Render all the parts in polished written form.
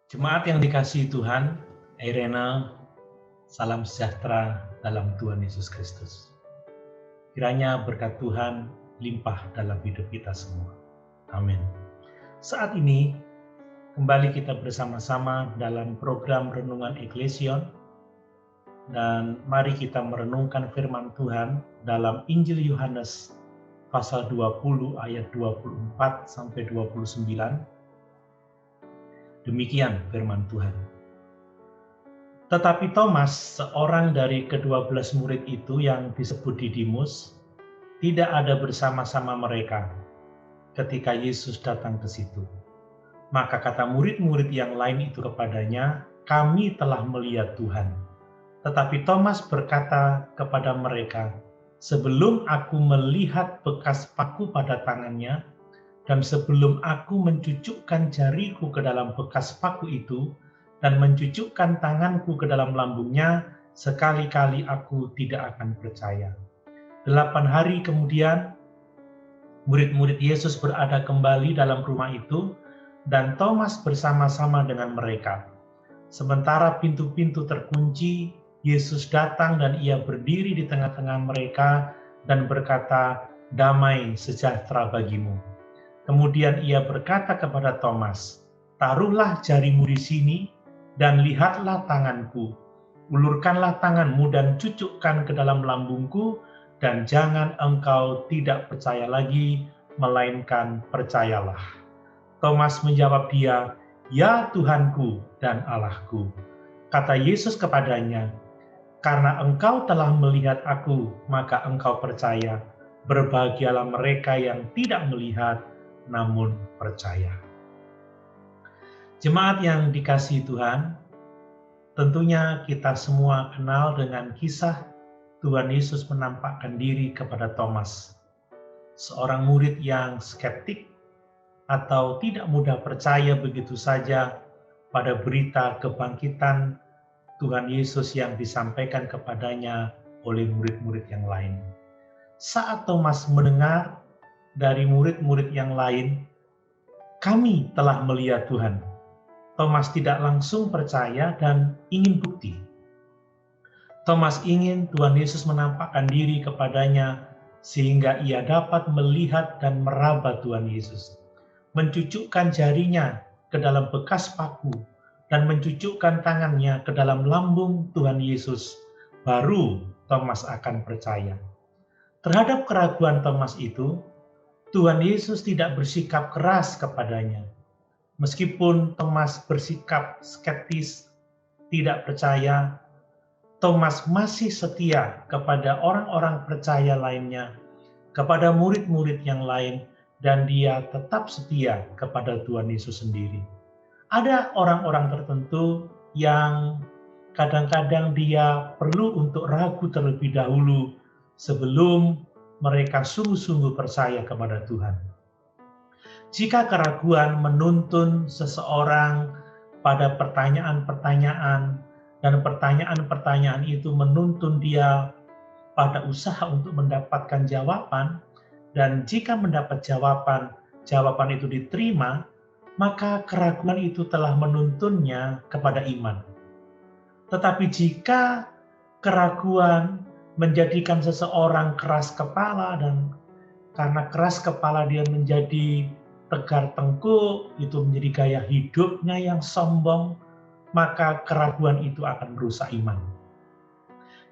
Jemaat yang dikasihi Tuhan, Irena, salam sejahtera dalam Tuhan Yesus Kristus. Kiranya berkat Tuhan limpah dalam hidup kita semua. Amin. Saat ini, kembali kita bersama-sama dalam program Renungan Eklesion, dan mari kita merenungkan firman Tuhan dalam Injil Yohanes pasal 20 ayat 24 sampai 29. Demikian firman Tuhan. Tetapi Thomas, seorang dari ke-12 murid itu yang disebut Didimus, tidak ada bersama-sama mereka ketika Yesus datang ke situ. Maka kata murid-murid yang lain itu kepadanya, "Kami telah melihat Tuhan." Tetapi Thomas berkata kepada mereka, "Sebelum aku melihat bekas paku pada tangannya, dan sebelum aku mencucukkan jariku ke dalam bekas paku itu, dan mencucukkan tanganku ke dalam lambungnya, sekali-kali aku tidak akan percaya." 8 hari kemudian, murid-murid Yesus berada kembali dalam rumah itu, dan Thomas bersama-sama dengan mereka. Sementara pintu-pintu terkunci, Yesus datang dan ia berdiri di tengah-tengah mereka dan berkata, "Damai sejahtera bagimu." Kemudian ia berkata kepada Thomas, "Taruhlah jarimu di sini dan lihatlah tanganku. Ulurkanlah tanganmu dan cucukkan ke dalam lambungku, dan jangan engkau tidak percaya lagi, melainkan percayalah." Thomas menjawab dia, "Ya Tuhanku dan Allahku." Kata Yesus kepadanya, "Karena engkau telah melihat aku, maka engkau percaya. Berbahagialah mereka yang tidak melihat, namun percaya." Jemaat yang dikasihi Tuhan, tentunya kita semua kenal dengan kisah Tuhan Yesus menampakkan diri kepada Thomas, seorang murid yang skeptik atau tidak mudah percaya begitu saja pada berita kebangkitan Tuhan Yesus yang disampaikan kepadanya oleh murid-murid yang lain. Saat Thomas mendengar dari murid-murid yang lain, "Kami telah melihat Tuhan," Thomas tidak langsung percaya dan ingin bukti. Thomas ingin Tuhan Yesus menampakkan diri kepadanya sehingga ia dapat melihat dan meraba Tuhan Yesus, mencucukkan jarinya ke dalam bekas paku dan mencucukkan tangannya ke dalam lambung Tuhan Yesus, baru Thomas akan percaya. Terhadap keraguan Thomas itu, Tuhan Yesus tidak bersikap keras kepadanya. Meskipun Thomas bersikap skeptis, tidak percaya, Thomas masih setia kepada orang-orang percaya lainnya, kepada murid-murid yang lain, dan dia tetap setia kepada Tuhan Yesus sendiri. Ada orang-orang tertentu yang kadang-kadang dia perlu untuk ragu terlebih dahulu sebelum mereka sungguh-sungguh percaya kepada Tuhan. Jika keraguan menuntun seseorang pada pertanyaan-pertanyaan, dan pertanyaan-pertanyaan itu menuntun dia pada usaha untuk mendapatkan jawaban, dan jika mendapat jawaban, jawaban itu diterima, maka keraguan itu telah menuntunnya kepada iman. Tetapi jika keraguan menjadikan seseorang keras kepala, dan karena keras kepala dia menjadi tegar tengkuk, itu menjadi gaya hidupnya yang sombong, maka keraguan itu akan merusak iman.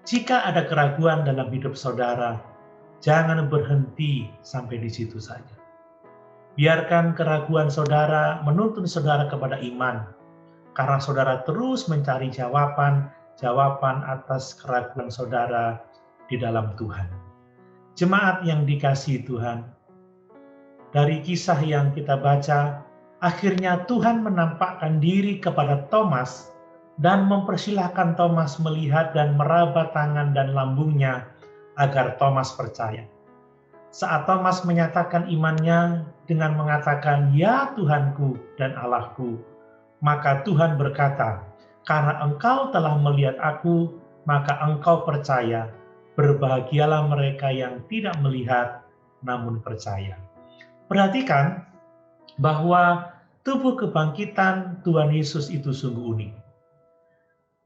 Jika ada keraguan dalam hidup saudara, jangan berhenti sampai di situ saja. Biarkan keraguan saudara menuntun saudara kepada iman, karena saudara terus mencari jawaban atas keraguan saudara di dalam Tuhan. Jemaat yang dikasihi Tuhan, dari kisah yang kita baca, akhirnya Tuhan menampakkan diri kepada Thomas dan mempersilahkan Thomas melihat dan meraba tangan dan lambungnya agar Thomas percaya. Saat Thomas menyatakan imannya dengan mengatakan, "Ya Tuhanku dan Allahku," maka Tuhan berkata, "Karena engkau telah melihat aku, maka engkau percaya. Berbahagialah mereka yang tidak melihat, namun percaya." Perhatikan bahwa tubuh kebangkitan Tuhan Yesus itu sungguh unik.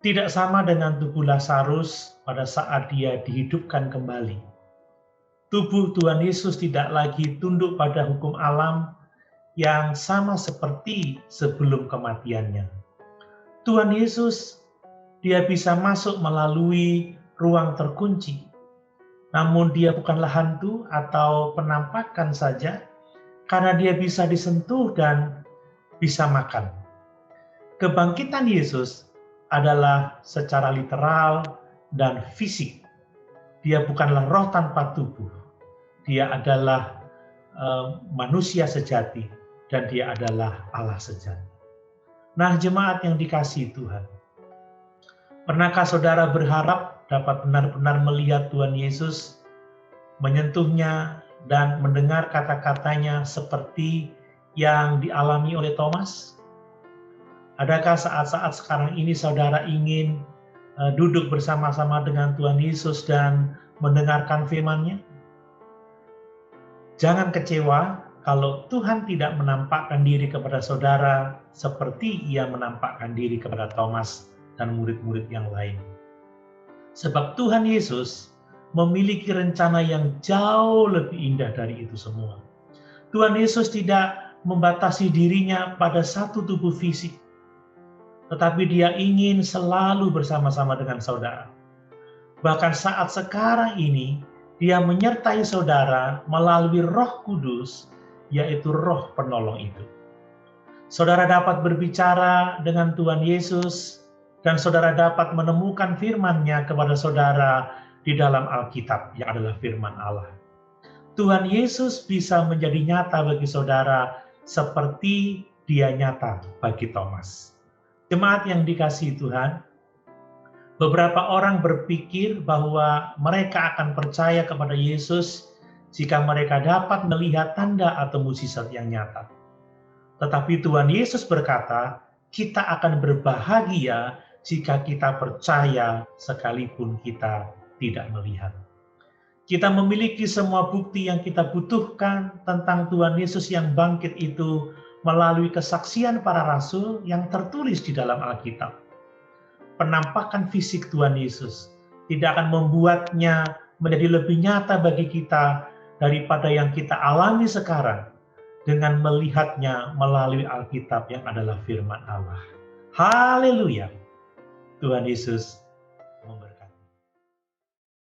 Tidak sama dengan tubuh Lazarus pada saat dia dihidupkan kembali. Tubuh Tuhan Yesus tidak lagi tunduk pada hukum alam yang sama seperti sebelum kematiannya. Tuhan Yesus, dia bisa masuk melalui ruang terkunci. Namun dia bukanlah hantu atau penampakan saja, karena dia bisa disentuh dan bisa makan. Kebangkitan Yesus adalah secara literal dan fisik. Dia bukanlah roh tanpa tubuh. Dia adalah manusia sejati dan dia adalah Allah sejati. Nah, jemaat yang dikasihi Tuhan, pernahkah saudara berharap dapat benar-benar melihat Tuhan Yesus, menyentuhnya dan mendengar kata-katanya seperti yang dialami oleh Thomas? Adakah saat-saat sekarang ini saudara ingin duduk bersama-sama dengan Tuhan Yesus dan mendengarkan firman-Nya? Jangan kecewa kalau Tuhan tidak menampakkan diri kepada saudara seperti Ia menampakkan diri kepada Thomas dan murid-murid yang lain. Sebab Tuhan Yesus memiliki rencana yang jauh lebih indah dari itu semua. Tuhan Yesus tidak membatasi dirinya pada satu tubuh fisik, tetapi dia ingin selalu bersama-sama dengan saudara. Bahkan saat sekarang ini, dia menyertai saudara melalui Roh Kudus, yaitu Roh Penolong itu. Saudara dapat berbicara dengan Tuhan Yesus, dan saudara dapat menemukan firman-Nya kepada saudara di dalam Alkitab, yang adalah firman Allah. Tuhan Yesus bisa menjadi nyata bagi saudara seperti dia nyata bagi Thomas. Jemaat yang dikasihi Tuhan, beberapa orang berpikir bahwa mereka akan percaya kepada Yesus jika mereka dapat melihat tanda atau mukjizat yang nyata. Tetapi Tuhan Yesus berkata, kita akan berbahagia jika kita percaya sekalipun kita tidak melihat. Kita memiliki semua bukti yang kita butuhkan tentang Tuhan Yesus yang bangkit itu melalui kesaksian para rasul yang tertulis di dalam Alkitab. Penampakan fisik Tuhan Yesus tidak akan membuatnya menjadi lebih nyata bagi kita daripada yang kita alami sekarang dengan melihatnya melalui Alkitab yang adalah firman Allah. Haleluya! Tuhan Yesus